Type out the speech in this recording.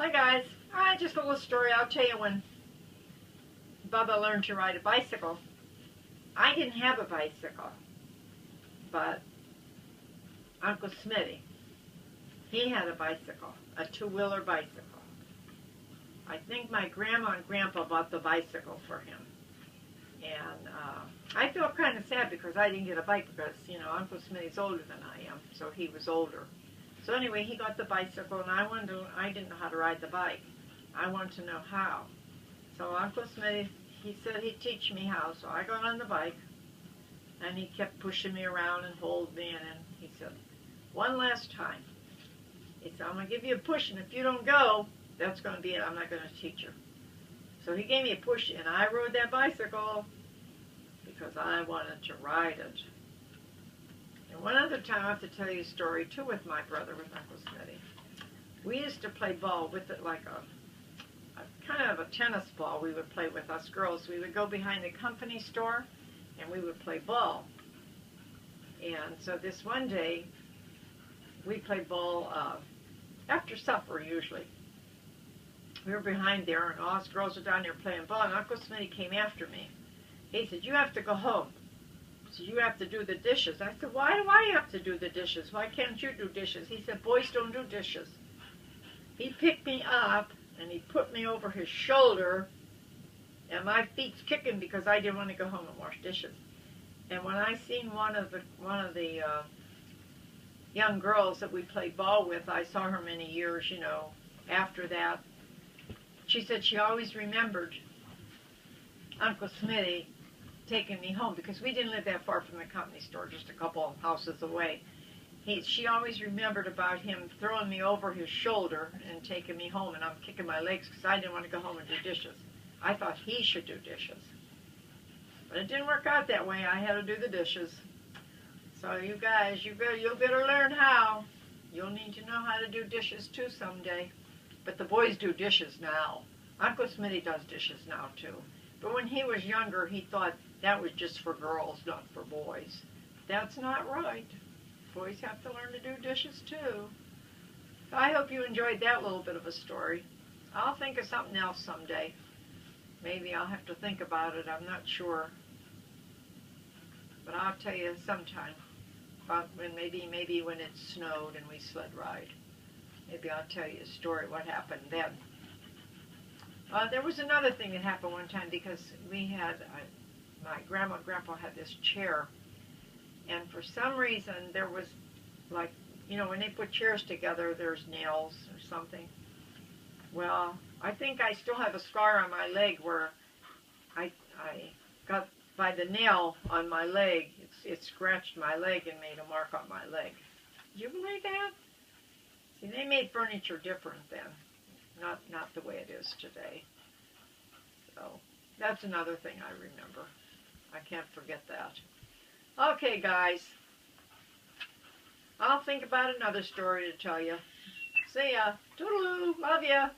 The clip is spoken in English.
Hi guys, just a little story. I'll tell you when Bubba learned to ride a bicycle. I didn't have a bicycle, but Uncle Smitty, he had a bicycle, a two-wheeler bicycle. I think my grandma and grandpa bought the bicycle for him. And I feel kind of sad because I didn't get a bike because, Uncle Smitty's older than I am, so he was older. So anyway, he got the bicycle, and I didn't know how to ride the bike. I wanted to know how. So Uncle Smitty, he said he'd teach me how. So I got on the bike, and he kept pushing me around and holding me, and he said, one last time. He said, I'm going to give you a push, and if you don't go, that's going to be it. I'm not going to teach you. So he gave me a push, and I rode that bicycle because I wanted to ride it. And one other time, I have to tell you a story, too, with my brother, with Uncle Smitty. We used to play ball with it like a kind of a tennis ball we would play with us girls. We would go behind the company store, and we would play ball. And so this one day, we played ball after supper, usually. We were behind there, and all us girls were down there playing ball, and Uncle Smitty came after me. He said, you have to go home. So you have to do the dishes. I said, why do I have to do the dishes? Why can't you do dishes? He said, boys don't do dishes. He picked me up, and he put me over his shoulder, and my feet's kicking because I didn't want to go home and wash dishes. And when I seen one of the young girls that we played ball with, I saw her many years, after that. She said she always remembered Uncle Smitty taking me home because we didn't live that far from the company store, just a couple of houses away. She always remembered about him throwing me over his shoulder and taking me home, and I'm kicking my legs because I didn't want to go home and do dishes. I thought he should do dishes. But it didn't work out that way. I had to do the dishes. So you guys, you'll better learn how. You'll need to know how to do dishes too someday. But the boys do dishes now. Uncle Smitty does dishes now too. But when he was younger, he thought that was just for girls, not for boys. That's not right. Boys have to learn to do dishes too. So I hope you enjoyed that little bit of a story. I'll think of something else someday. Maybe I'll have to think about it. I'm not sure. But I'll tell you sometime. About when maybe when it snowed and we sled ride. Maybe I'll tell you a story what happened then. There was another thing that happened one time because we had, my grandma and grandpa had this chair, and for some reason there was like, when they put chairs together, there's nails or something. Well, I think I still have a scar on my leg where I got by the nail on my leg. It scratched my leg and made a mark on my leg. Do you believe that? See, they made furniture different then. Not the way it is today. So that's another thing I remember. I can't forget that. Okay, guys. I'll think about another story to tell you. See ya. Toodaloo. Love ya.